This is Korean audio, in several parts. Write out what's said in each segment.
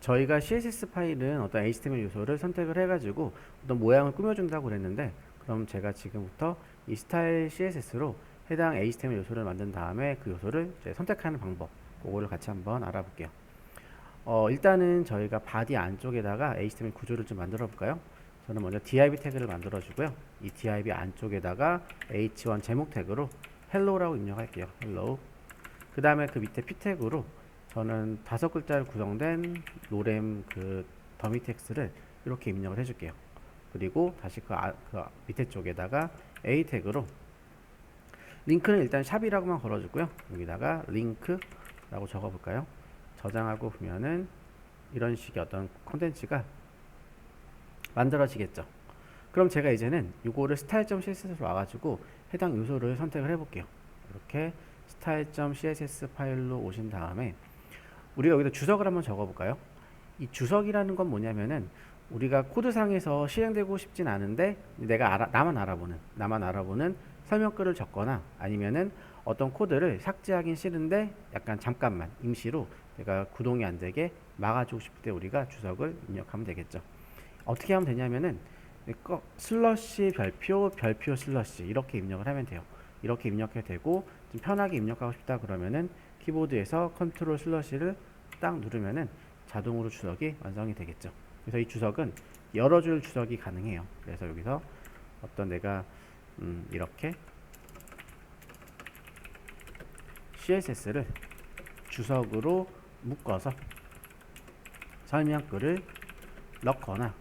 저희가 CSS 파일은 어떤 HTML 요소를 선택을 해가지고 어떤 모양을 꾸며준다고 그랬는데, 그럼 제가 지금부터 이 스타일 CSS로 해당 HTML 요소를 만든 다음에 그 요소를 이제 선택하는 방법, 그거를 같이 한번 알아볼게요. 일단은 저희가 바디 안쪽에다가 HTML 구조를 좀 만들어 볼까요? 저는 먼저 div 태그를 만들어 주고요. 이 div 안쪽에다가 h1 제목 태그로 hello라고 입력할게요. hello. 그 다음에 그 밑에 p 태그로 저는 5글자를 구성된 노렘 그 더미 텍스트를 이렇게 입력을 해줄게요. 그리고 다시 그 밑에 쪽에다가 a 태그로 링크는 일단 샵이라고만 걸어주고요. 여기다가 링크라고 적어볼까요? 저장하고 보면은 이런 식의 어떤 콘텐츠가 만들어지겠죠. 그럼 제가 이제는 이거를 style.css로 와가지고 해당 요소를 선택을 해볼게요. 이렇게 style.css 파일로 오신 다음에 우리가 여기다 주석을 한번 적어볼까요? 이 주석이라는 건 뭐냐면은 우리가 코드상에서 실행되고 싶진 않은데 나만 알아보는 설명글을 적거나 아니면은 어떤 코드를 삭제하긴 싫은데 약간 잠깐만 임시로 내가 구동이 안 되게 막아주고 싶을 때 우리가 주석을 입력하면 되겠죠. 어떻게 하면 되냐면은 슬러시 별표 슬러시 이렇게 입력을 하면 돼요. 이렇게 입력해도 되고 좀 편하게 입력하고 싶다 그러면은 키보드에서 컨트롤 슬러시를 딱 누르면은 자동으로 주석이 완성이 되겠죠. 그래서 이 주석은 여러 줄 주석이 가능해요. 그래서 여기서 어떤 내가 이렇게 CSS를 주석으로 묶어서 설명글을 넣거나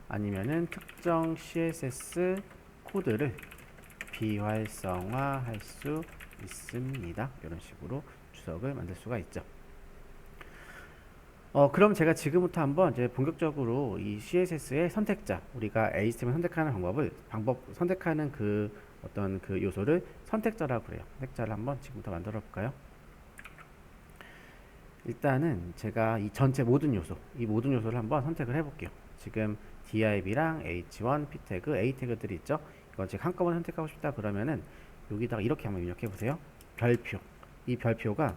아니면은 특정 CSS 코드를 비활성화할 수 있습니다. 이런 식으로 주석을 만들 수가 있죠. 그럼 제가 지금부터 한번 이제 본격적으로 이 CSS의 선택자, 우리가 HTML 선택하는 선택하는 그 어떤 그 요소를 선택자라고 그래요. 선택자를 한번 지금부터 만들어 볼까요? 일단은 제가 이 전체 모든 요소를 한번 선택을 해볼게요. 지금 div랑 h1, p 태그, a 태그들이 있죠. 이건 제가 한꺼번에 선택하고 싶다 그러면은 여기다가 이렇게 한번 입력해 보세요. 별표. 이 별표가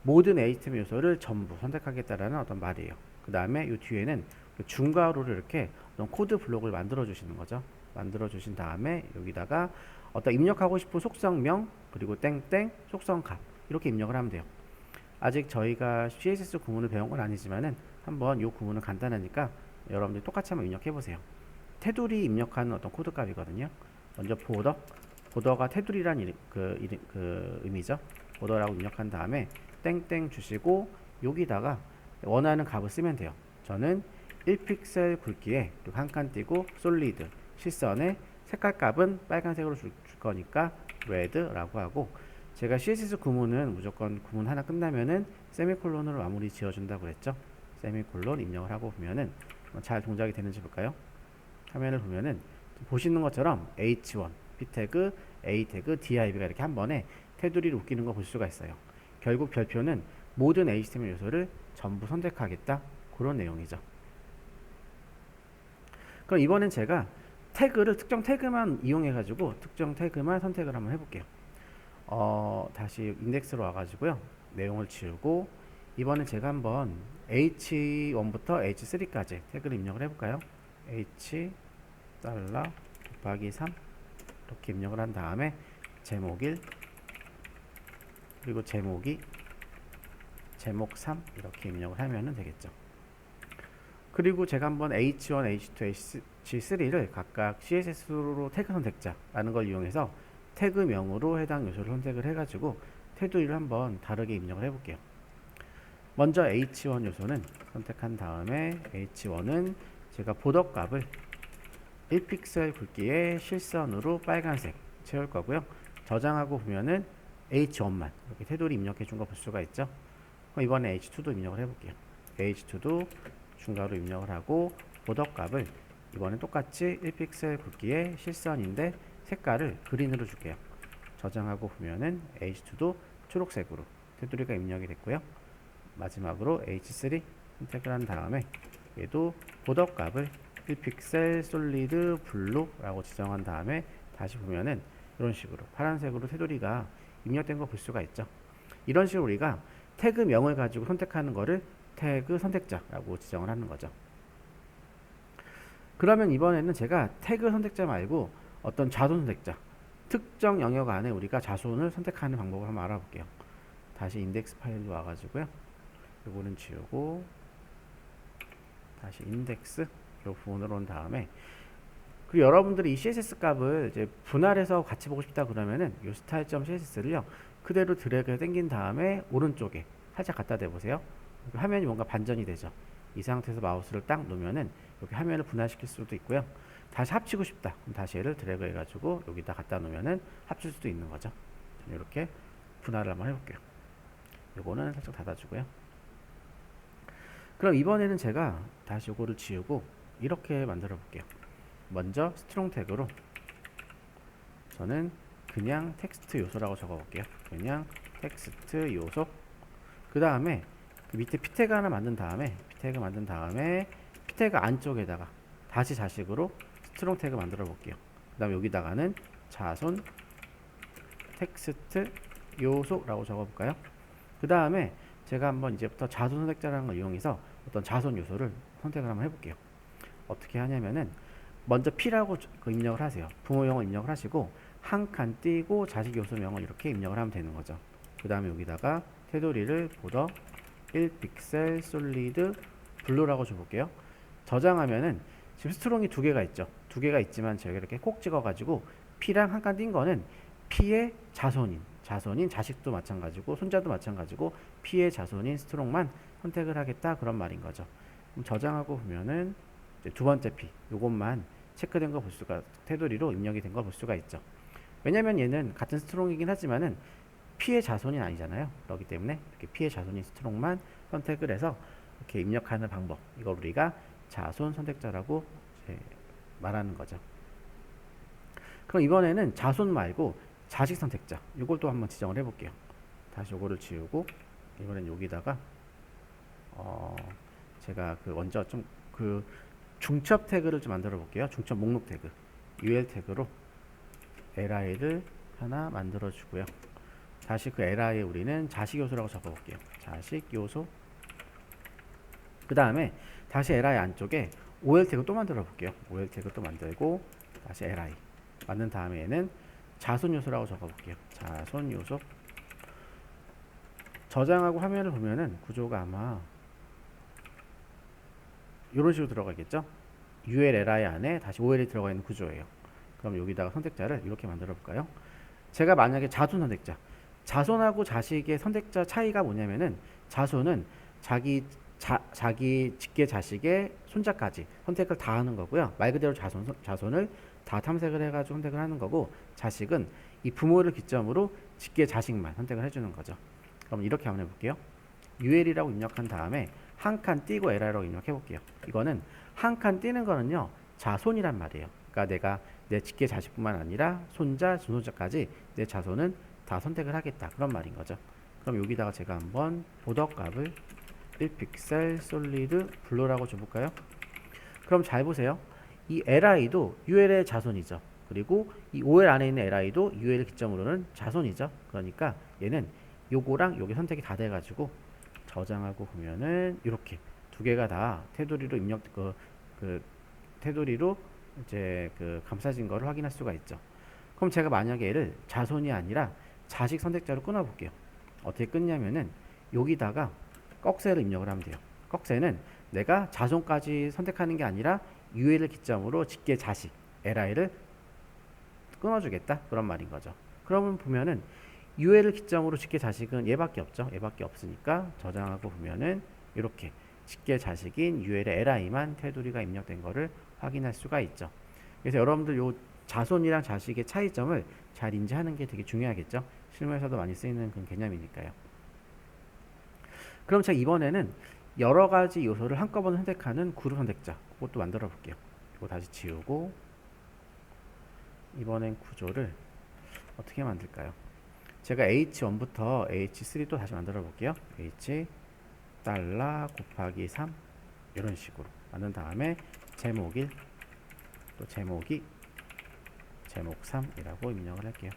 모든 HTML 요소를 전부 선택하겠다라는 어떤 말이에요. 그 다음에 이 뒤에는 중괄호를 이렇게 어떤 코드 블록을 만들어 주시는 거죠. 만들어 주신 다음에 여기다가 어떤 입력하고 싶은 속성명 그리고 땡땡 속성값 이렇게 입력을 하면 돼요. 아직 저희가 CSS 구문을 배운 건 아니지만은 한번 이 구문은 간단하니까 여러분들 똑같이 한번 입력해 보세요. 테두리 입력하는 어떤 코드 값이거든요. 먼저 보더가 테두리란 그 의미죠. 보더라고 입력한 다음에 땡땡 주시고 여기다가 원하는 값을 쓰면 돼요. 저는 1픽셀 굵기에 한 칸 띄고 솔리드 실선에 색깔 값은 빨간색으로 줄 거니까 red라고 하고, 제가 CSS 구문은 무조건 구문 하나 끝나면은 세미콜론으로 마무리 지어준다고 그랬죠. 세미콜론 입력을 하고 보면은 잘 동작이 되는지 볼까요? 화면을 보면은 보시는 것처럼 h1, p 태그, a 태그, div가 이렇게 한 번에 테두리를 웃기는 거 볼 수가 있어요. 결국 별표는 모든 HTML 요소를 전부 선택하겠다, 그런 내용이죠. 그럼 이번엔 제가 특정 태그만 이용해 가지고 특정 태그만 선택을 한번 해볼게요. 다시 인덱스로 와가지고요. 내용을 지우고 이번엔 제가 한번 h1부터 h3까지 태그를 입력을 해볼까요? h 곱하기 3 이렇게 입력을 한 다음에 제목 1 그리고 제목 2 제목 3 이렇게 입력을 하면 되겠죠. 그리고 제가 한번 h1, h2, h3를 각각 CSS로 태그 선택자라는 걸 이용해서 태그명으로 해당 요소를 선택을 해가지고 테두리를 한번 다르게 입력을 해볼게요. 먼저 h1 요소는 선택한 다음에 h1은 제가 보더 값을 1픽셀 굵기의 실선으로 빨간색 채울 거고요. 저장하고 보면은 h1만 이렇게 테두리 입력해 준 거 볼 수가 있죠. 그럼 이번에 h2도 입력을 해볼게요. h2도 중괄호 입력을 하고 보더 값을 이번엔 똑같이 1픽셀 굵기의 실선인데 색깔을 그린으로 줄게요. 저장하고 보면은 h2도 초록색으로 테두리가 입력이 됐고요. 마지막으로 h3 선택을 한 다음에 얘도 보더 값을 1픽셀 솔리드 블루라고 지정한 다음에 다시 보면은 이런 식으로 파란색으로 테두리가 입력된 거 볼 수가 있죠. 이런 식으로 우리가 태그명을 가지고 선택하는 거를 태그 선택자라고 지정을 하는 거죠. 그러면 이번에는 제가 태그 선택자 말고 어떤 자손 선택자, 특정 영역 안에 우리가 자손을 선택하는 방법을 한번 알아볼게요. 다시 인덱스 파일로 와가지고요. 요거는 지우고 다시 인덱스 요 부분으로 온 다음에, 그리고 여러분들이 이 CSS 값을 이제 분할해서 같이 보고 싶다 그러면은 요 style.css를요 그대로 드래그 당긴 다음에 오른쪽에 살짝 갖다 대보세요. 화면이 뭔가 반전이 되죠. 이 상태에서 마우스를 딱 놓으면은 이렇게 화면을 분할시킬 수도 있고요. 다시 합치고 싶다. 그럼 다시 얘를 드래그 해가지고 여기다 갖다 놓으면은 합칠 수도 있는 거죠. 이렇게 분할을 한번 해볼게요. 요거는 살짝 닫아주고요. 그럼 이번에는 제가 다시 요거를 지우고 이렇게 만들어 볼게요. 먼저 스트롱 태그로 저는 그냥 텍스트 요소라고 적어 볼게요. 그냥 텍스트 요소. 그 다음에 그 밑에 p 태그 하나 만든 다음에 p 태그 안쪽에다가 다시 자식으로 스트롱 태그 만들어 볼게요. 그 다음에 여기다가는 자손 텍스트 요소라고 적어 볼까요? 그 다음에 제가 한번 이제부터 자손 선택자라는 걸 이용해서 어떤 자손 요소를 선택을 한번 해볼게요. 어떻게 하냐면은 먼저 P라고 입력을 하세요. 부모명을 입력을 하시고 한 칸 띄고 자식 요소명을 이렇게 입력을 하면 되는 거죠. 그 다음에 여기다가 테두리를 보더 1픽셀 솔리드 블루라고 줘볼게요. 저장하면은 지금 스트롱이 두 개가 있죠. 두 개가 있지만 제가 이렇게 콕 찍어가지고 P랑 한 칸 띈 거는 P의 자손인 자식도 마찬가지고 손자도 마찬가지고 P의 자손인 스트롱만 선택을 하겠다 그런 말인 거죠. 그럼 저장하고 보면은 이제 두 번째 P 요것만 체크된 거 볼 수가, 테두리로 입력이 된 걸 볼 수가 있죠. 왜냐면 얘는 같은 스트롱이긴 하지만은 P의 자손이 아니잖아요. 그렇기 때문에 이렇게 P의 자손인 스트롱만 선택을 해서 이렇게 입력하는 방법, 이걸 우리가 자손 선택자라고 이제 말하는 거죠. 그럼 이번에는 자손 말고 자식 선택자, 이걸 또 한번 지정을 해볼게요. 다시 요거를 지우고 이번엔 여기다가 제가 먼저 좀 중첩 태그를 좀 만들어 볼게요. 중첩 목록 태그 ul 태그로 li를 하나 만들어 주고요. 다시 그 li에 우리는 자식 요소라고 적어 볼게요. 자식 요소. 그 다음에 다시 li 안쪽에 ol 태그 또 만들어 볼게요. ol 태그 또 만들고 다시 li 만든 다음에 얘는 자손 요소라고 적어 볼게요. 자손 요소. 저장하고 화면을 보면은 구조가 아마 이런 식으로 들어가겠죠. ULLI 안에 다시 OL이 들어가 있는 구조예요. 그럼 여기다가 선택자를 이렇게 만들어 볼까요? 제가 만약에 자손 선택자, 자손하고 자식의 선택자 차이가 뭐냐면은 자손은 자기 직계 자식의 손자까지 선택을 다 하는 거고요. 말 그대로 자손을 다 탐색을 해가지고 선택을 하는 거고, 자식은 이 부모를 기점으로 직계 자식만 선택을 해주는 거죠. 그럼 이렇게 한번 해볼게요. UL이라고 입력한 다음에 한 칸 띄고 LI라고 입력해 볼게요. 이거는 한 칸 띄는 거는요 자손이란 말이에요. 그러니까 내가 내 직계 자식뿐만 아니라 손자, 증손자까지 내 자손은 다 선택을 하겠다 그런 말인 거죠. 그럼 여기다가 제가 한번 보더 값을 1픽셀 솔리드 블루라고 줘볼까요? 그럼 잘 보세요. 이 li도 ul의 자손이죠. 그리고 이 ol 안에 있는 li도 ul을 기점으로는 자손이죠. 그러니까 얘는 요거랑 요게 선택이 다 돼가지고 저장하고 보면은 이렇게 두 개가 다 테두리로 입력 테두리로 이제 감싸진 거를 확인할 수가 있죠. 그럼 제가 만약에 얘를 자손이 아니라 자식 선택자로 끊어 볼게요. 어떻게 끊냐면은 여기다가 꺽쇠를 입력을 하면 돼요. 꺽쇠는 내가 자손까지 선택하는 게 아니라 UL을 기점으로 직계 자식 LI를 끊어주겠다 그런 말인 거죠. 그러면 보면은 UL을 기점으로 직계 자식은 얘밖에 없죠. 얘밖에 없으니까 저장하고 보면은 이렇게 직계 자식인 UL의 LI만 테두리가 입력된 거를 확인할 수가 있죠. 그래서 여러분들 요 자손이랑 자식의 차이점을 잘 인지하는 게 되게 중요하겠죠. 실무에서도 많이 쓰이는 그런 개념이니까요. 그럼 제가 이번에는 여러 가지 요소를 한꺼번에 선택하는 그룹 선택자, 그것도 만들어 볼게요. 이거 다시 지우고 이번엔 구조를 어떻게 만들까요? 제가 H1부터 H3 또 다시 만들어 볼게요. H 달러 곱하기 3 이런 식으로 만든 다음에 제목 1, 또 제목 2, 제목 3이라고 입력을 할게요.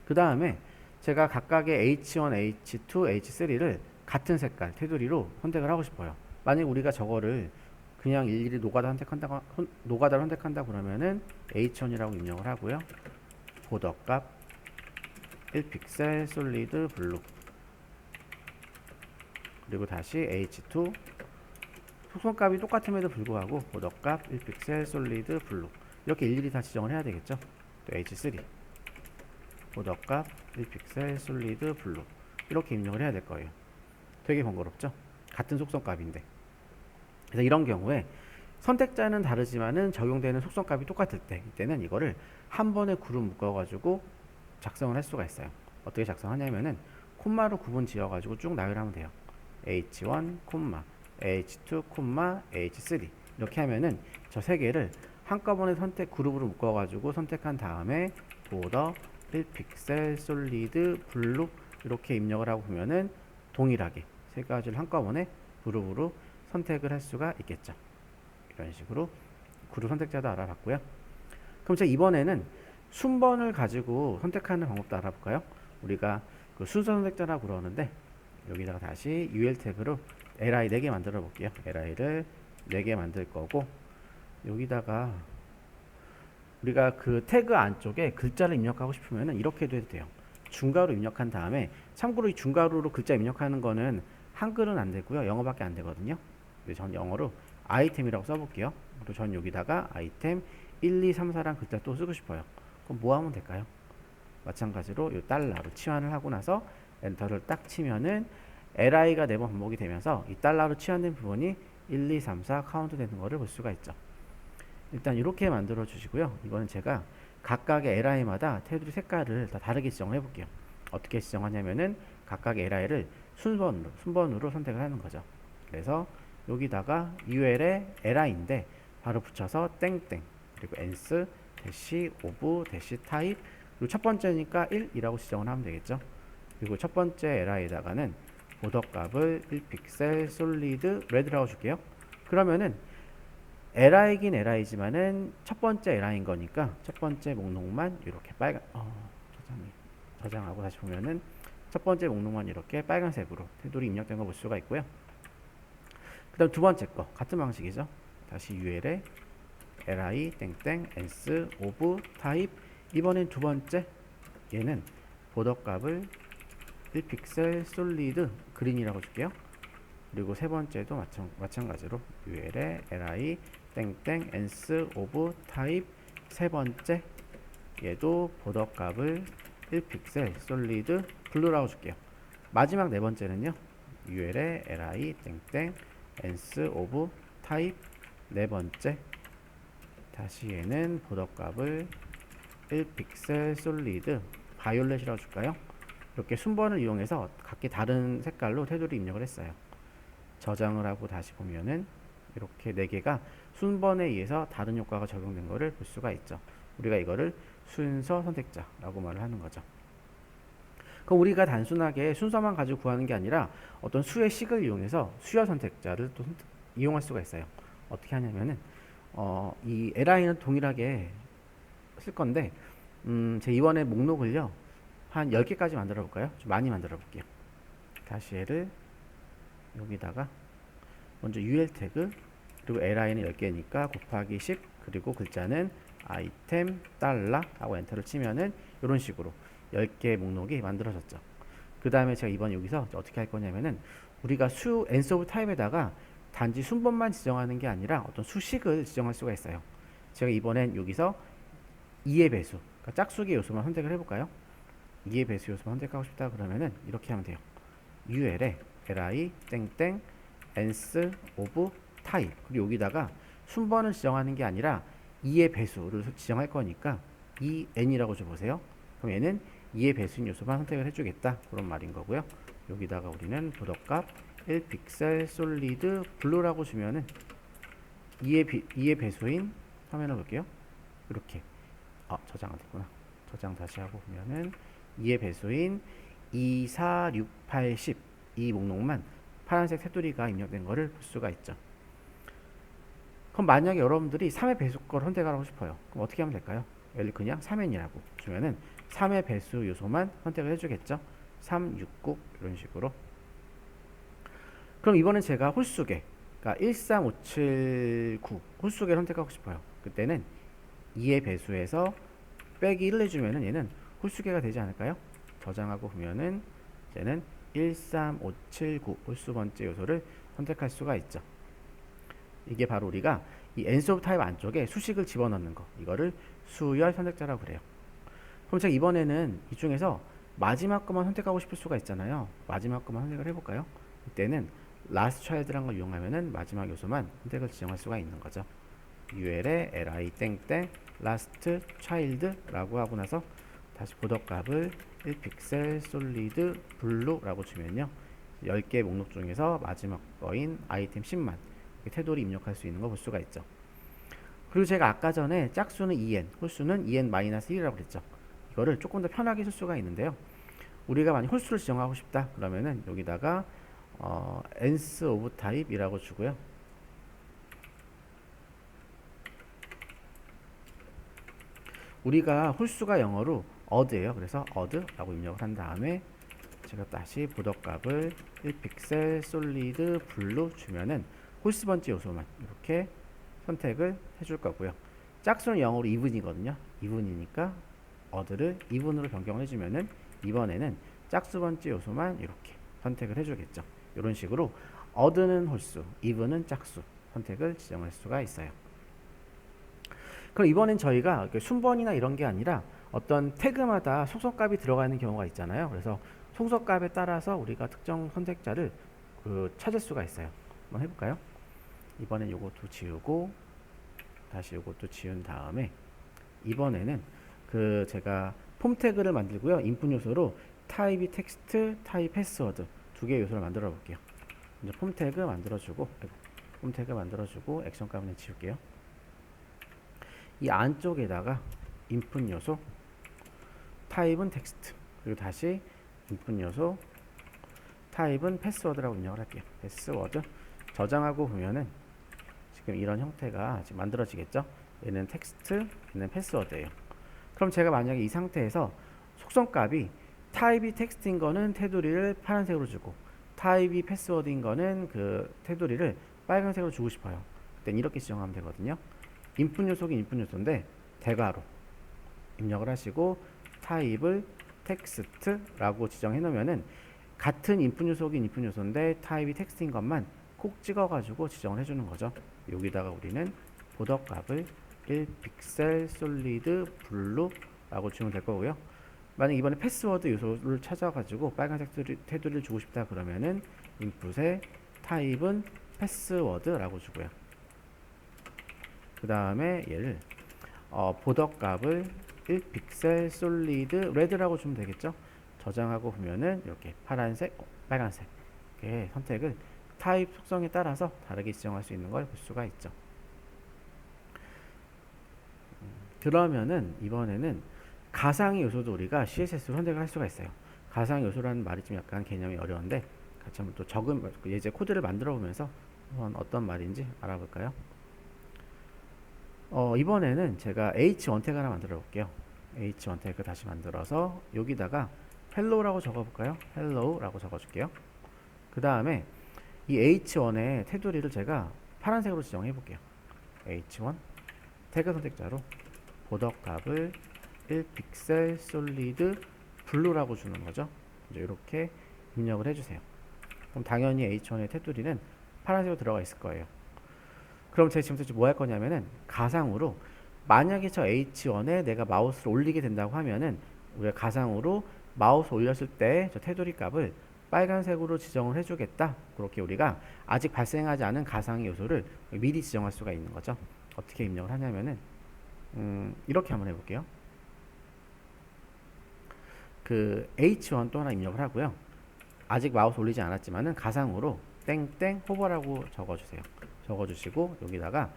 그 다음에 제가 각각의 H1, H2, H3를 같은 색깔 테두리로 선택을 하고 싶어요. 만약 우리가 저거를 그냥 일일이 노가다로 선택한다 그러면은 H1이라고 입력을 하고요. 보더값 1픽셀 솔리드 블루, 그리고 다시 H2 속성값이 똑같음에도 불구하고 보더값 1픽셀 솔리드 블루, 이렇게 일일이 다 지정을 해야 되겠죠. 또 H3 보더값 1픽셀 솔리드 블루, 이렇게 입력을 해야 될 거예요. 되게 번거롭죠? 같은 속성값인데. 그래서 이런 경우에 선택자는 다르지만은 적용되는 속성값이 똑같을 때, 이때는 이거를 한 번에 그룹 묶어가지고 작성을 할 수가 있어요. 어떻게 작성하냐면은 콤마로 구분 지어가지고 쭉 나열하면 돼요. H1, H2, H3 이렇게 하면은 저 세 개를 한꺼번에 그룹으로 묶어가지고 선택한 다음에 보더 1픽셀 솔리드 블루 이렇게 입력을 하고 보면은 동일하게 세 가지를 한꺼번에 그룹으로 선택을 할 수가 있겠죠. 이런 식으로 그룹 선택자도 알아봤고요. 그럼 제가 이번에는 순번을 가지고 선택하는 방법도 알아볼까요? 우리가 그 순서 선택자라고 그러는데 여기다가 다시 UL 태그로 li 4개 만들어 볼게요. li를 4개 만들 거고, 여기다가 우리가 그 태그 안쪽에 글자를 입력하고 싶으면 이렇게도 해도 돼요. 중괄호 입력한 다음에, 참고로 이 중괄호로 글자 입력하는 거는 한글은 안 되고요. 영어밖에 안 되거든요. 전 영어로 아이템이라고 써볼게요. 그리고 전 여기다가 아이템 1, 2, 3, 4란 글자 또 쓰고 싶어요. 그럼 뭐 하면 될까요? 마찬가지로 이 달러로 치환을 하고 나서 엔터를 딱 치면은 li가 4번 반복이 되면서 이 달러로 치환된 부분이 1, 2, 3, 4 카운트 되는 거를 볼 수가 있죠. 일단 이렇게 만들어 주시고요. 이거는 제가 각각의 li마다 테두리 색깔을 다 다르게 지정을 해볼게요. 어떻게 지정하냐면은 각각의 li를 순번으로 선택을 하는 거죠. 그래서 여기다가 ul의 li인데 바로 붙여서 땡땡, 그리고 ans 대시 오브 대시 타입, 그리고 첫 번째니까 1이라고 지정을 하면 되겠죠. 그리고 첫 번째 li에다가는 보더 값을 1픽셀 솔리드 레드라고 줄게요. 그러면은 li긴 li지만은 첫 번째 li인 거니까 첫 번째 목록만 이렇게 저장하고 다시 보면은 첫 번째 목록만 이렇게 빨간색으로 테두리 입력된 거 볼 수가 있고요. 그 다음 두 번째 거 같은 방식이죠. 다시 ul에 li 땡땡 ans of type, 이번엔 두 번째 얘는 보더 값을 1픽셀 솔리드 그린이라고 줄게요. 그리고 세 번째도 마찬가지로 ul에 li 땡땡 ans of type, 세 번째 얘도 보더 값을 1픽셀 솔리드 블루라고 줄게요. 마지막 네 번째는요, ul에 li 땡땡 ans of type, 네 번째 다시 얘는 보더 값을 1픽셀 솔리드 바이올렛이라고 줄까요? 이렇게 순번을 이용해서 각기 다른 색깔로 테두리 입력을 했어요. 저장을 하고 다시 보면은 이렇게 4개가 순번에 의해서 다른 효과가 적용된 것을 볼 수가 있죠. 우리가 이거를 순서 선택자라고 말을 하는 거죠. 그럼 우리가 단순하게 순서만 가지고 구하는 게 아니라 어떤 수의 식을 이용해서 수열 선택자를 또 이용할 수가 있어요. 어떻게 하냐면은 이 li는 동일하게 쓸 건데 제 이번에 목록을요 한 10개까지 만들어 볼까요? 좀 많이 만들어 볼게요. 다시 얘를 여기다가 먼저 ul 태그, 그리고 li는 10개니까 곱하기 10, 그리고 글자는 아이템 달러 하고 엔터를 치면은 이런 식으로 10개의 목록이 만들어졌죠. 그 다음에 제가 이번 여기서 어떻게 할 거냐면은 우리가 수 ans of type에다가 단지 순번만 지정하는 게 아니라 어떤 수식을 지정할 수가 있어요. 제가 이번엔 여기서 2의 배수, 그러니까 짝수의 요소만 선택을 해볼까요? 2의 배수 요소만 선택하고 싶다 그러면은 이렇게 하면 돼요. ul에 li 땡땡 ans of type, 그리고 여기다가 순번을 지정하는 게 아니라 2의 배수를 지정할 거니까 2n이라고 줘보세요. 그럼 얘는 2의 배수인 요소만 선택을 해주겠다, 그런 말인 거고요. 여기다가 우리는 보더값 1픽셀 솔리드 블루라고 주면은 2의 배수인, 화면을 볼게요. 이렇게 저장 안 됐구나. 저장 다시 하고 보면은 2의 배수인 2, 4, 6, 8, 10 이 목록만 파란색 테두리가 입력된 거를 볼 수가 있죠. 그럼 만약에 여러분들이 3의 배수 걸 선택하고 싶어요. 그럼 어떻게 하면 될까요? 여기 그냥 3n이라고 주면은 3의 배수 요소만 선택을 해주겠죠. 3, 6, 9 이런 식으로. 그럼 이번엔 제가 홀수계, 그러니까 13579 홀수계를 선택하고 싶어요. 그때는 2의 배수에서 빼기 1을 해주면은 얘는 홀수계가 되지 않을까요? 저장하고 보면은 얘는 13579 홀수 번째 요소를 선택할 수가 있죠. 이게 바로 우리가 이 n수 오브 타입 안쪽에 수식을 집어넣는 거, 이거를 수열 선택자라고 그래요. 그럼 제가 이번에는 이 중에서 마지막 것만 선택하고 싶을 수가 있잖아요. 마지막 것만 선택을 해볼까요? 이때는 last child라는 걸 이용하면은 마지막 요소만 선택을 지정할 수가 있는 거죠. ul에 li 땡땡 last child라고 하고 나서 다시 보더값을 1픽셀 솔리드 블루라고 주면요, 10개 목록 중에서 마지막 거인 아이템 10만 테두리 입력할 수 있는 거 볼 수가 있죠. 그리고 제가 아까 전에 짝수는 2n, 홀수는 2n-1이라고 그랬죠. 이거를 조금 더 편하게 쓸 수가 있는데요. 우리가 만약 홀수를 지정하고 싶다 그러면은 여기다가 nth of type이라고 주고요. 우리가 홀수가 영어로 odd예요. 그래서 odd라고 입력을 한 다음에 제가 다시 보더값을 1픽셀 솔리드 블루 주면은 홀수 번째 요소만 이렇게 선택을 해줄 거고요. 짝수는 영어로 even이거든요. even이니까 odd를 even으로 변경을 해주면은 이번에는 짝수 번째 요소만 이렇게 선택을 해주겠죠. 이런 식으로 odd는 홀수, even은 짝수 선택을 지정할 수가 있어요. 그럼 이번엔 저희가 순번이나 이런 게 아니라 어떤 태그마다 속성값이 들어가 있는 경우가 있잖아요. 그래서 속성값에 따라서 우리가 특정 선택자를 찾을 수가 있어요. 한번 해볼까요? 이번엔 요것도 지우고 다시 요것도 지운 다음에 이번에는 제가 폼 태그를 만들고요. 인풋 요소로 타입이 텍스트, 타입 패스워드 두 개의 요소를 만들어 볼게요. 이제 폼 태그 만들어주고 액션 값은 지울게요. 이 안쪽에다가 인풋 요소 타입은 텍스트, 그리고 다시 인풋 요소 타입은 패스워드라고 입력을 할게요. 패스워드 저장하고 보면은 지금 이런 형태가 지금 만들어지겠죠. 얘는 텍스트, 얘는 패스워드예요. 그럼 제가 만약에 이 상태에서 속성값이 타입이 텍스트인 거는 테두리를 파란색으로 주고 타입이 패스워드인 거는 테두리를 빨간색으로 주고 싶어요. 그땐 이렇게 지정하면 되거든요. 인풋 요소긴 인풋 요소인데 대괄호 입력을 하시고 타입을 텍스트라고 지정해 놓으면은 같은 인풋 요소긴 인풋 요소인데 타입이 텍스트인 것만 콕 찍어가지고 지정을 해주는 거죠. 여기다가 우리는 보더값을 1픽셀 솔리드 블루라고 주면 될 거고요. 만약 이번에 패스워드 요소를 찾아가지고 빨간색 테두리를 주고 싶다 그러면은 인풋에 타입은 패스워드라고 주고요. 그 다음에 얘를 보더값을 1픽셀 솔리드 레드라고 주면 되겠죠. 저장하고 보면은 이렇게 파란색, 빨간색 이렇게 선택을 타입 속성에 따라서 다르게 지정할 수 있는 걸 볼 수가 있죠. 그러면은 이번에는 가상의 요소도 우리가 CSS로 선택을 할 수가 있어요. 가상의 요소라는 말이 좀 약간 개념이 어려운데 같이 한번 또 예제 코드를 만들어 보면서 어떤 말인지 알아볼까요? 이번에는 제가 H1 태그 하나 만들어 볼게요. H1 태그 다시 만들어서 여기다가 hello라고 적어 볼까요? hello라고 적어 줄게요. 그 다음에 이 H1의 테두리를 제가 파란색으로 지정해 볼게요. H1 태그 선택자로 보더값을 1픽셀 솔리드 블루라고 주는 거죠. 이제 이렇게 입력을 해주세요. 그럼 당연히 H1의 테두리는 파란색으로 들어가 있을 거예요. 그럼 제가 지금부터 뭐 할 거냐면은 가상으로 만약에 저 H1에 내가 마우스를 올리게 된다고 하면은 우리가 가상으로 마우스 올렸을 때 저 테두리 값을 빨간색으로 지정을 해주겠다. 그렇게 우리가 아직 발생하지 않은 가상의 요소를 미리 지정할 수가 있는 거죠. 어떻게 입력을 하냐면은 이렇게 한번 해볼게요. H1 또 하나 입력을 하고요. 아직 마우스 올리지 않았지만은 가상으로 땡땡 호버라고 적어주세요. 적어주시고 여기다가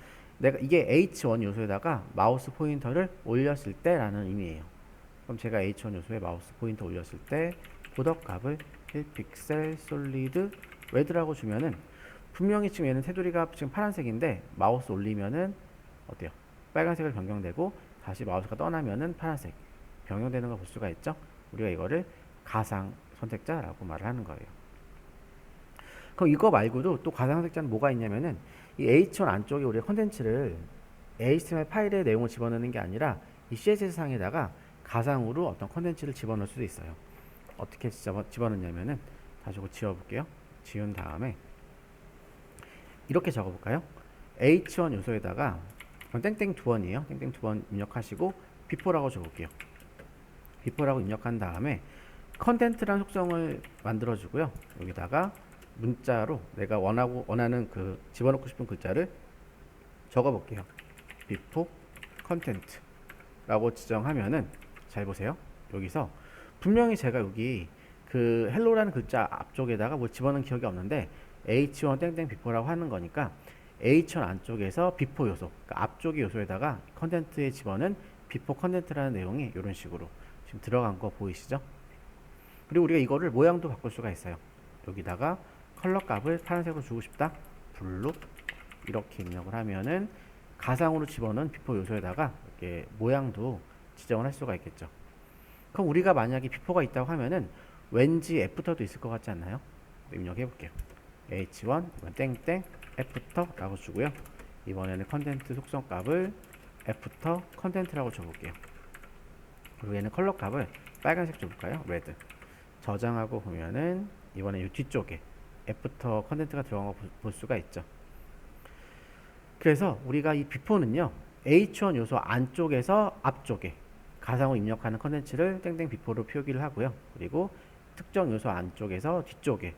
이게 H1 요소에다가 마우스 포인터를 올렸을 때라는 의미예요. 그럼 제가 H1 요소에 마우스 포인터 올렸을 때 보더값을 1픽셀 솔리드 레드라고 주면은 분명히 지금 얘는 테두리가 지금 파란색인데 마우스 올리면은 어때요? 빨간색으로 변경되고 다시 마우스가 떠나면은 파란색 변경되는 걸 볼 수가 있죠. 우리가 이거를 가상 선택자라고 말을 하는 거예요. 그럼 이거 말고도 또 가상 선택자는 뭐가 있냐면은 이 H1 안쪽에 우리가 컨텐츠를 HTML 파일의 내용을 집어넣는 게 아니라 이 CSS 상에다가 가상으로 어떤 컨텐츠를 집어넣을 수도 있어요. 어떻게 집어넣냐면은 다시 이거 지워볼게요. 지운 다음에 이렇게 적어볼까요? H1 요소에다가 땡땡 두 번이에요. 땡땡 두 번 입력하시고 before라고 적을게요. before라고 입력한 다음에 컨텐트라는 속성을 만들어주고요. 여기다가 문자로 내가 원하는 그 집어넣고 싶은 글자를 적어볼게요. before content라고 지정하면은 잘 보세요. 여기서 분명히 제가 여기 그 헬로라는 글자 앞쪽에다가 뭐 집어넣은 기억이 없는데 h1 땡땡 before라고 하는 거니까 h1 안쪽에서 before 요소, 그러니까 앞쪽의 요소에다가 컨텐트에 집어넣은 before content라는 내용이 이런 식으로 지금 들어간 거 보이시죠? 그리고 우리가 이거를 모양도 바꿀 수가 있어요. 여기다가 컬러 값을 파란색으로 주고 싶다. 블루 이렇게 입력을 하면은 가상으로 집어넣은 before 요소에다가 이렇게 모양도 지정을 할 수가 있겠죠. 그럼 우리가 만약에 before가 있다고 하면은 왠지 애프터도 있을 것 같지 않나요? 입력해 볼게요. h1 땡땡 애프터라고 주고요. 이번에는 컨텐트 속성 값을 애프터 컨텐트라고 줘볼게요. 그리고 얘는 컬러 값을 빨간색 줘볼까요? 레드. 저장하고 보면은 이번에 이 뒤쪽에 애프터 컨텐트가 들어간 거 볼 수가 있죠. 그래서 우리가 이 before는요 h1 요소 안쪽에서 앞쪽에 가상으로 입력하는 컨텐츠를 땡땡 before로 표기를 하고요. 그리고 특정 요소 안쪽에서 뒤쪽에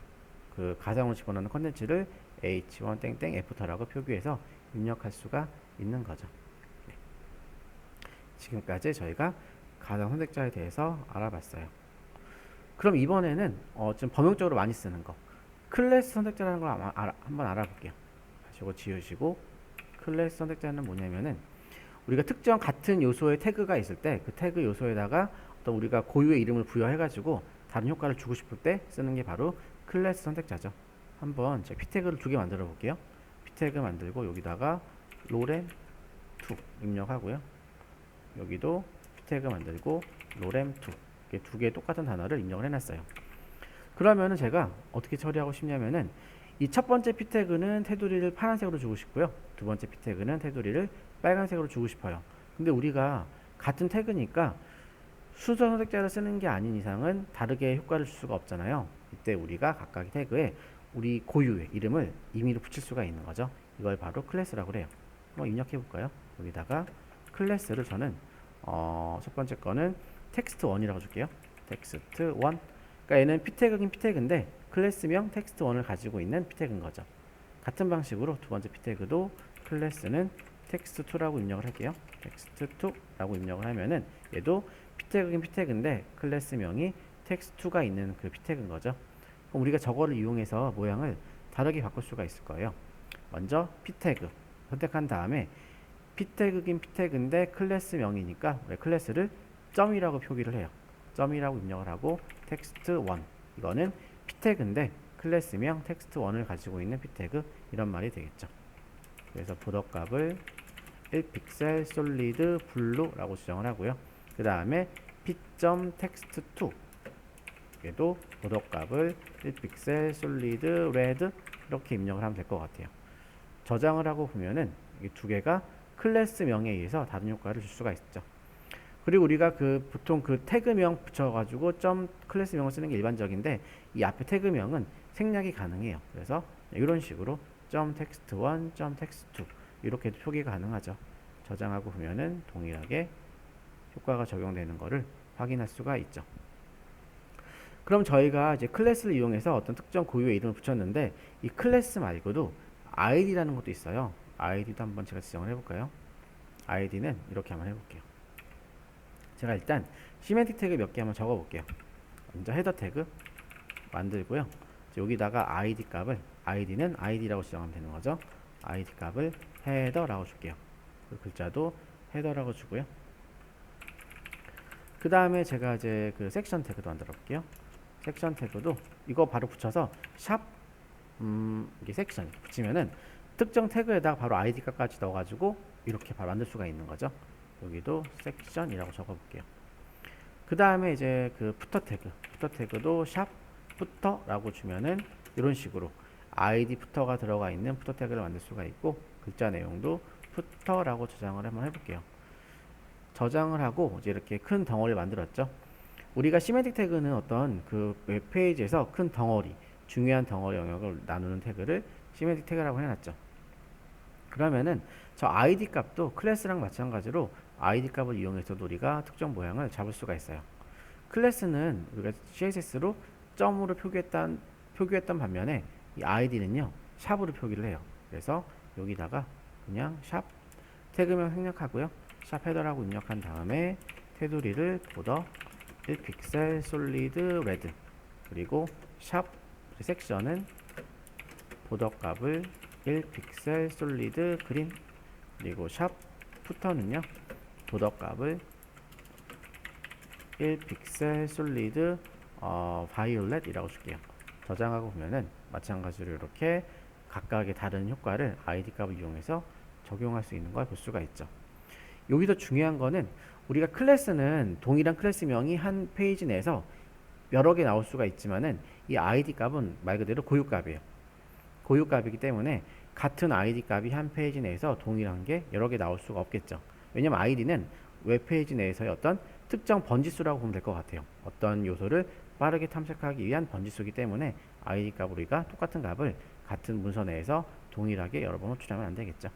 그 가상으로 집어넣는 컨텐츠를 h1 땡땡 애프터라고 표기해서 입력할 수가 있는 거죠. 네. 지금까지 저희가 가상 선택자에 대해서 알아봤어요. 그럼 이번에는 좀 범용적으로 많이 쓰는 거 클래스 선택자라는 걸 한번 알아볼게요. 다시 이거 지우시고 클래스 선택자는 뭐냐면은 우리가 특정 같은 요소의 태그가 있을 때 그 태그 요소에다가 어떤 우리가 고유의 이름을 부여해가지고 다른 효과를 주고 싶을 때 쓰는 게 바로 클래스 선택자죠. 한번 제가 p태그를 두 개 만들어 볼게요. p태그 만들고 여기다가 lorem2 입력하고요. 여기도 p태그 만들고 lorem2 이렇게 두 개 똑같은 단어를 입력을 해놨어요. 그러면은 제가 어떻게 처리하고 싶냐면은 이 첫 번째 p태그는 테두리를 파란색으로 주고 싶고요. 두 번째 p태그는 테두리를 빨간색으로 주고 싶어요. 근데 우리가 같은 태그니까 순서 선택자를 쓰는 게 아닌 이상은 다르게 효과를 줄 수가 없잖아요. 이때 우리가 각각의 태그에 우리 고유의 이름을 임의로 붙일 수가 있는 거죠. 이걸 바로 클래스라고 그래요. 한번 입력해 볼까요? 여기다가 클래스를 저는 첫 번째 거는 text1이라고 줄게요. text1. 그러니까 얘는 p태그긴 p태그인데 클래스명 text1을 가지고 있는 p태그인 거죠. 같은 방식으로 두 번째 p태그도 클래스는 text2라고 입력을 할게요. text2라고 입력을 하면은 얘도 p태그긴 p태그인데 클래스명이 text2가 있는 그 p태그인 거죠. 그럼 우리가 저거를 이용해서 모양을 다르게 바꿀 수가 있을 거예요. 먼저 p태그 선택한 다음에 p태그긴 p태그인데 클래스명이니까 클래스를 점이라고 표기를 해요. 점이라고 입력을 하고 text1 이거는 p태그인데 클래스명 text1을 가지고 있는 p태그 이런 말이 되겠죠. 그래서 보더 값을 1픽셀 솔리드 블루라고 지정을 하고요. 그 다음에 p.text2 얘도 보더 값을 1픽셀 솔리드 레드 이렇게 입력을 하면 될 것 같아요. 저장을 하고 보면은 이 두 개가 클래스명에 의해서 다른 효과를 줄 수가 있죠. 그리고 우리가 그 보통 그 태그명 붙여가지고 점 클래스명을 쓰는 게 일반적인데 이 앞에 태그명은 생략이 가능해요. 그래서 이런 식으로 점 text1, 점 text2 이렇게 표기가 가능하죠. 저장하고 보면은 동일하게 효과가 적용되는 것을 확인할 수가 있죠. 그럼 저희가 이제 클래스를 이용해서 어떤 특정 고유의 이름을 붙였는데 이 클래스 말고도 id라는 것도 있어요. id도 한번 제가 지정을 해볼까요? id는 이렇게 한번 해볼게요. 제가 일단 시멘틱 태그 몇 개 한번 적어볼게요. 먼저 헤더 태그 만들고요. 여기다가 id 값을 id는 id라고 지정하면 되는 거죠. id 값을 헤더라고 줄게요. 그 글자도 헤더라고 주고요. 그 다음에 제가 이제 그 섹션 태그도 만들어 볼게요. 섹션 태그도 이거 바로 붙여서 샵 이게 섹션 붙이면은 특정 태그에다가 바로 id 값까지 넣어가지고 이렇게 바로 만들 수가 있는 거죠. 여기도 섹션이라고 적어볼게요. 그 다음에 이제 그 푸터 태그도 샵 푸터라고 주면은 이런 식으로 id 푸터가 들어가 있는 푸터 태그를 만들 수가 있고 글자 내용도 푸터라고 저장을 한번 해볼게요. 저장을 하고 이제 이렇게 큰 덩어리를 만들었죠. 우리가 시멘틱 태그는 어떤 그 웹페이지에서 큰 덩어리, 중요한 덩어리 영역을 나누는 태그를 시멘틱 태그라고 해놨죠. 그러면은 저 id 값도 클래스랑 마찬가지로 id 값을 이용해서도 우리가 특정 모양을 잡을 수가 있어요. 클래스는 우리가 CSS로 점으로 표기했던 반면에 이 id는요 샵으로 표기를 해요. 그래서 여기다가 그냥 샵 태그명 생략하고요. 샵 헤더라고 입력한 다음에 테두리를 보더 1픽셀 솔리드 레드 그리고 샵 섹션은 보더 값을 1픽셀 솔리드 그린 그리고 샵 푸터는요 보더 값을 1픽셀 솔리드 바이올렛 이라고 줄게요. 저장하고 보면은 마찬가지로 이렇게 각각의 다른 효과를 id 값을 이용해서 적용할 수 있는 걸 볼 수가 있죠. 여기서 중요한 거는 우리가 클래스는 동일한 클래스명이 한 페이지 내에서 여러 개 나올 수가 있지만은 이 id 값은 말 그대로 고유값이에요. 고유값이기 때문에 같은 id 값이 한 페이지 내에서 동일한 게 여러 개 나올 수가 없겠죠. 왜냐면 id는 웹페이지 내에서의 어떤 특정 번지수라고 보면 될 것 같아요. 어떤 요소를 빠르게 탐색하기 위한 번지수이기 때문에 id 값 우리가 똑같은 값을 같은 문서 내에서 동일하게 여러 번 호출하면 안 되겠죠.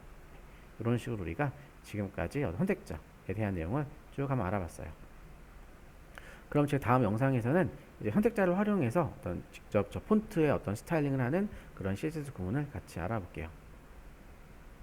이런 식으로 우리가 지금까지 선택자에 대한 내용을 쭉 한번 알아봤어요. 그럼 제 다음 영상에서는 이제 선택자를 활용해서 어떤 직접 저 폰트의 어떤 스타일링을 하는 그런 CSS 구문을 같이 알아볼게요.